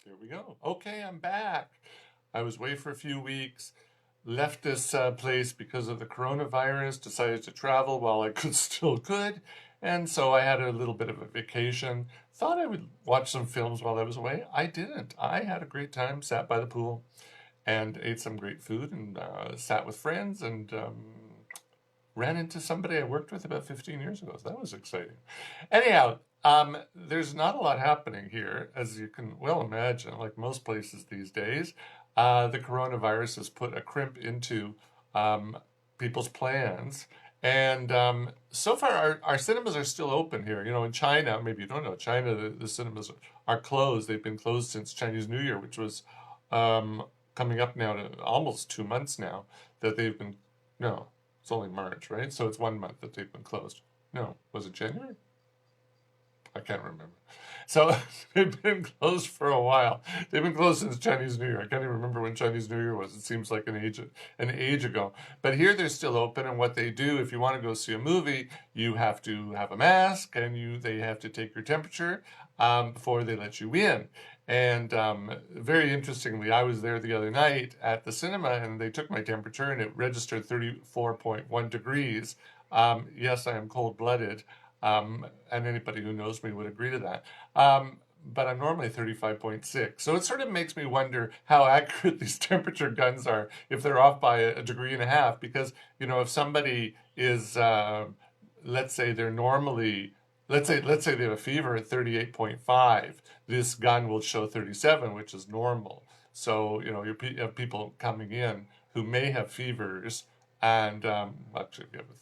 Here we go. Okay, I'm back. I was away for a few weeks, left this place because of the coronavirus, decided to travel while I could still could, and so I had a little bit of a vacation. Thought I would watch some films while I was away. I didn't. I had a great time, sat by the pool, and ate some great food, and sat with friends, and ran into somebody I worked with about 15 years ago. So that was exciting. Anyhow, there's not a lot happening here, as you can well imagine, like most places these days. The coronavirus has put a crimp into um, people's plans. And so far, our cinemas are still open here. You know, in China, maybe you don't know, China, the cinemas are closed. They've been closed since Chinese New Year, which was um, coming up now to almost 2 months now that they've been, no, it's only March, right? So it's 1 month that they've been closed. No, was it January? I can't remember. So they've been closed for a while. They've been closed since Chinese New Year. I can't even remember when Chinese New Year was. It seems like an age ago. But here they're still open, and what they do, if you want to go see a movie, you have to have a mask, and they have to take your temperature before they let you in. And very interestingly, I was there the other night at the cinema, and they took my temperature, and it registered 34.1 degrees. Yes, I am cold-blooded. And anybody who knows me would agree to that. But I'm normally 35.6. So it sort of makes me wonder how accurate these temperature guns are if they're off by a degree and a half. Because, you know, if somebody is, let's say they're normally, let's say they have a fever at 38.5, this gun will show 37, which is normal. So, you know, you have people coming in who may have fevers and actually, if you have a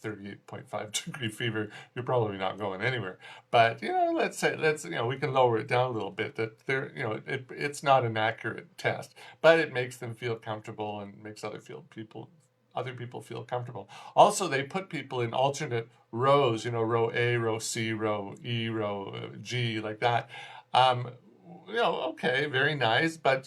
38.5 degree fever, you're probably not going anywhere. But you know, we can lower it down a little bit. That it's not an accurate test, but it makes them feel comfortable and makes other people feel comfortable. Also, they put people in alternate rows. You know, row A, row C, row E, row G, like that. Um, okay, very nice, but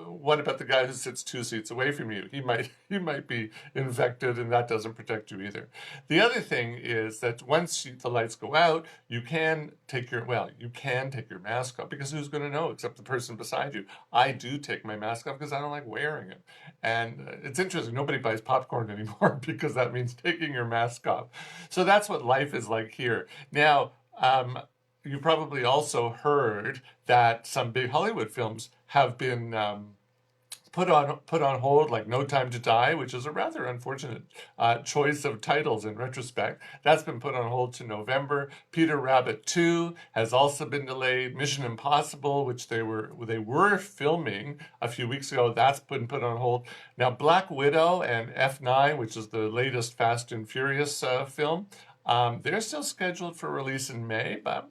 what about the guy who sits 2 seats away from you? He might be infected, and that doesn't protect you either. The other thing is that once the lights go out, you can take your mask off because who's going to know except the person beside you? I do take my mask off because I don't like wearing it, and it's interesting. Nobody buys popcorn anymore because that means taking your mask off. So that's what life is like here now. You probably also heard that some big Hollywood films have been put on hold, like No Time to Die, which is a rather unfortunate choice of titles in retrospect. That's been put on hold to November. Peter Rabbit 2 has also been delayed. Mission Impossible, which they were filming a few weeks ago, that's been put on hold. Now Black Widow and F9, which is the latest Fast and Furious film, they're still scheduled for release in May, but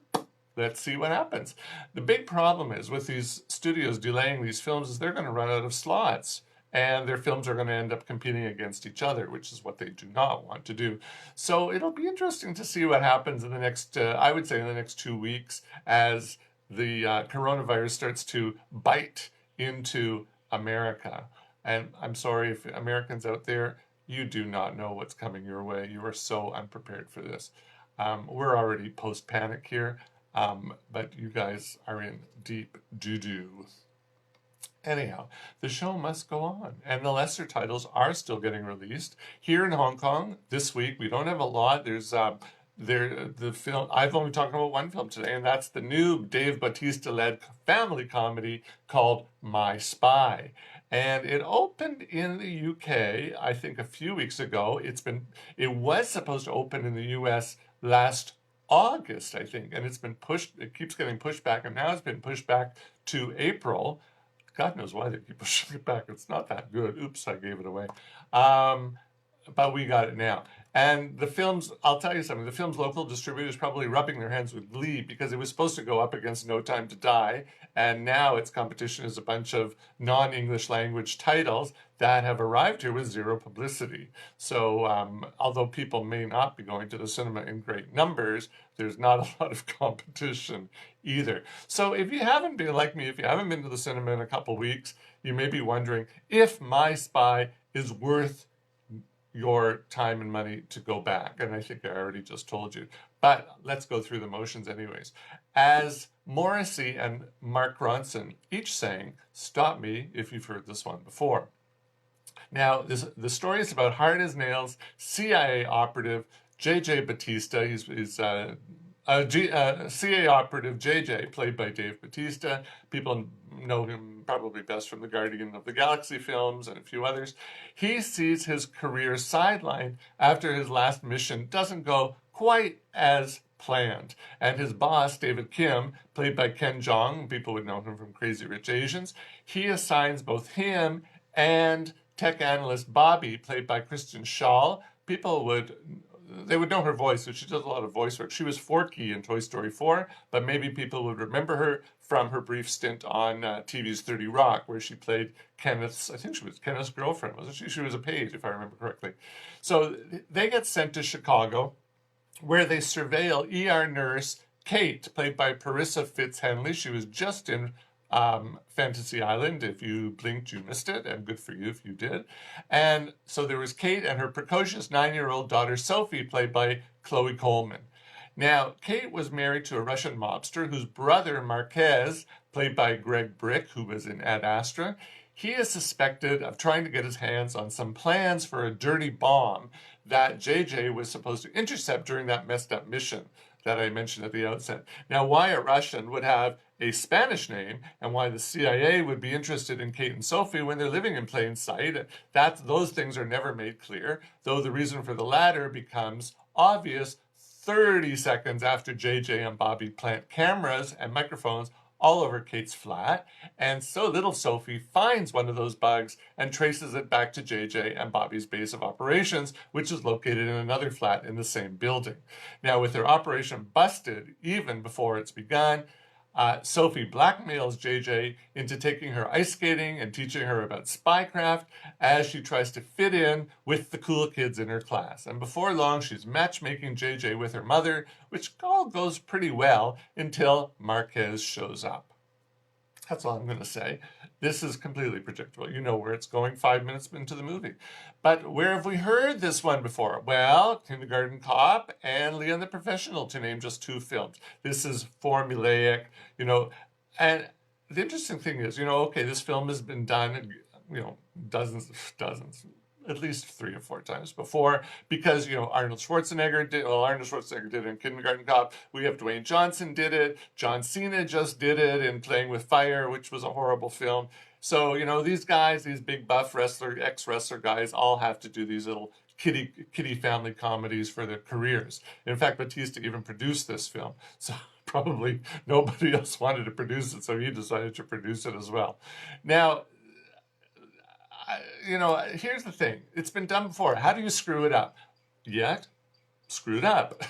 let's see what happens. The big problem is with these studios delaying these films is they're going to run out of slots. And their films are going to end up competing against each other, which is what they do not want to do. So it'll be interesting to see what happens in the next, I would say, in the next 2 weeks as the coronavirus starts to bite into America. And I'm sorry if Americans out there, you do not know what's coming your way. You are so unprepared for this. We're already post-panic here. But you guys are in deep doo-doo. Anyhow, the show must go on, and the lesser titles are still getting released here in Hong Kong this week. We don't have a lot. There's the film. I've only talked about one film today, and that's the new Dave Bautista-led family comedy called My Spy. And it opened in the UK, I think, a few weeks ago. It was supposed to open in the US last August, I think, and it's been pushed. It keeps getting pushed back, and now it's been pushed back to April. God knows why they keep pushing it back. It's not that good. Oops, I gave it away. Um, but we got it now. And the film's, I'll tell you something, the film's local distributors probably rubbing their hands with glee because it was supposed to go up against No Time to Die, and now its competition is a bunch of non-English language titles that have arrived here with zero publicity. So although people may not be going to the cinema in great numbers, there's not a lot of competition either. So if you haven't been like me, if you haven't been to the cinema in a couple weeks, you may be wondering if My Spy is worth your time and money to go back. And I think I already just told you. But let's go through the motions anyways. as Morrissey and Mark Ronson each sang Stop Me If You've Heard This One Before. Now, the story is about hard as nails CIA operative J.J. Batista. He's CIA operative J.J., played by Dave Batista. People know him probably best from the Guardian of the Galaxy films and a few others. He sees his career sidelined after his last mission doesn't go quite as planned. And his boss, David Kim, played by Ken Jeong, people would know him from Crazy Rich Asians, he assigns both him and tech analyst Bobby, played by Kristen Schaal. They would know her voice, so she does a lot of voice work. She was Forky in Toy Story 4, but maybe people would remember her from her brief stint on TV's 30 Rock, where she played Kenneth's girlfriend, wasn't she? She was a page, if I remember correctly. So they get sent to Chicago, where they surveil ER nurse Kate, played by Parissa Fitz-Henley. She was just in Fantasy Island. If you blinked, you missed it, and good for you if you did. And so there was Kate and her precocious 9-year-old daughter Sophie, played by Chloe Coleman. Now, Kate was married to a Russian mobster whose brother Marquez, played by Greg Brick, who was in Ad Astra, he is suspected of trying to get his hands on some plans for a dirty bomb that JJ was supposed to intercept during that messed up mission that I mentioned at the outset. Now, why a Russian would have a Spanish name and why the CIA would be interested in Kate and Sophie when they're living in plain sight, those things are never made clear, though the reason for the latter becomes obvious 30 seconds after JJ and Bobby plant cameras and microphones all over Kate's flat, and so little Sophie finds one of those bugs and traces it back to JJ and Bobby's base of operations, which is located in another flat in the same building. Now, with their operation busted even before it's begun, Sophie blackmails JJ into taking her ice skating and teaching her about spycraft as she tries to fit in with the cool kids in her class. And before long, she's matchmaking JJ with her mother, which all goes pretty well until Marquez shows up. That's all I'm going to say. This is completely predictable. You know where it's going 5 minutes into the movie. But where have we heard this one before? Well, Kindergarten Cop and Leon the Professional, to name just two films. This is formulaic, and the interesting thing is, okay, this film has been done, dozens, at least 3 or 4 times before, because Arnold Schwarzenegger did it in Kindergarten Cop. We have Dwayne Johnson did it. John Cena just did it in Playing with Fire, which was a horrible film. So these guys, these big buff ex-wrestler guys, all have to do these little kiddie family comedies for their careers. In fact, Batista even produced this film, so probably nobody else wanted to produce it, so he decided to produce it as well. Now, here's the thing. It's been done before. How do you screw it up? Yet, screwed up.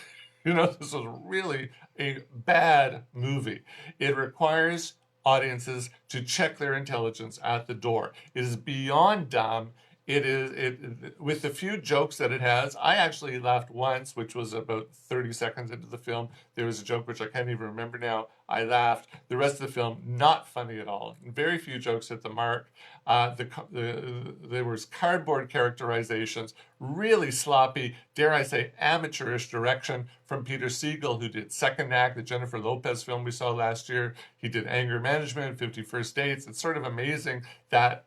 This was really a bad movie. It requires audiences to check their intelligence at the door. It is beyond dumb. With the few jokes that it has, I actually laughed once, which was about 30 seconds into the film. There was a joke which I can't even remember now. I laughed. The rest of the film, not funny at all. Very few jokes hit the mark. There was cardboard characterizations, really sloppy, dare I say, amateurish direction from Peter Siegel, who did Second Act, the Jennifer Lopez film we saw last year. He did Anger Management, 50 First Dates. It's sort of amazing that,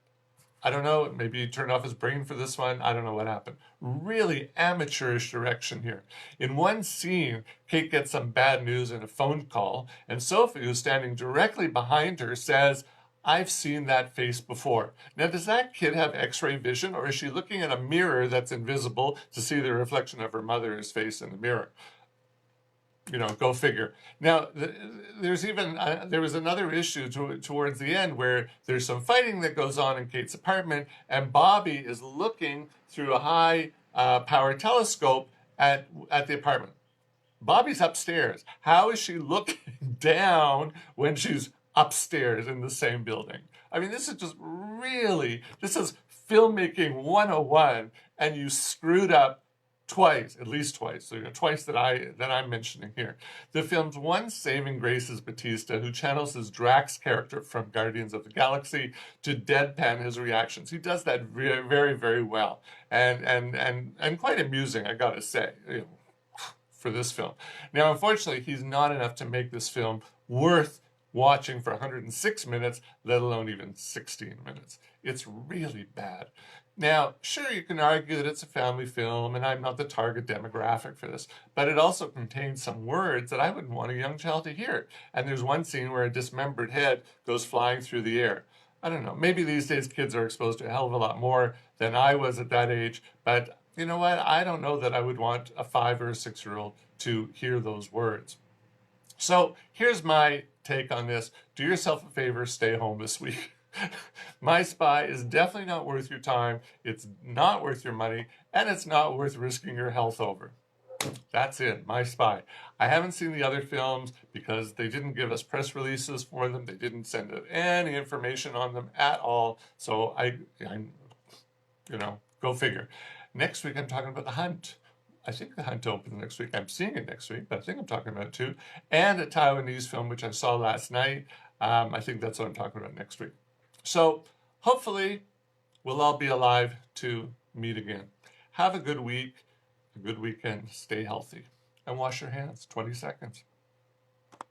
I don't know, maybe he turned off his brain for this one. I don't know what happened. Really amateurish direction here. In one scene, Kate gets some bad news in a phone call, and Sophie, who's standing directly behind her, says, "I've seen that face before." Now, does that kid have x-ray vision, or is she looking at a mirror that's invisible to see the reflection of her mother's face in the mirror? Go figure. Now, there was another issue towards the end where there's some fighting that goes on in Kate's apartment, and Bobby is looking through a high-powered telescope at the apartment. Bobby's upstairs. How is she looking down when she's upstairs in the same building? I mean, this is filmmaking 101, and you screwed up twice, at least twice. So twice that I'm mentioning here. The film's one saving grace is Batista, who channels his Drax character from Guardians of the Galaxy to deadpan his reactions. He does that very, very, very well, and quite amusing, I gotta say. for this film. Now, unfortunately, he's not enough to make this film worth watching for 106 minutes, let alone even 16 minutes. It's really bad. Now, sure, you can argue that it's a family film and I'm not the target demographic for this, but it also contains some words that I wouldn't want a young child to hear. And there's one scene where a dismembered head goes flying through the air. I don't know, maybe these days kids are exposed to a hell of a lot more than I was at that age, but you know what? I don't know that I would want a 5 or a 6-year-old to hear those words. So here's my take on this. Do yourself a favor, stay home this week. My Spy is definitely not worth your time, it's not worth your money, and it's not worth risking your health over. That's it, My Spy. I haven't seen the other films because they didn't give us press releases for them. They didn't send out any information on them at all. So go figure. Next week I'm talking about The Hunt. I think The Hunt opens next week. I'm seeing it next week, but I think I'm talking about it too. And a Taiwanese film, which I saw last night. I think that's what I'm talking about next week. So hopefully we'll all be alive to meet again. Have a good week, a good weekend, stay healthy, and wash your hands, 20 seconds.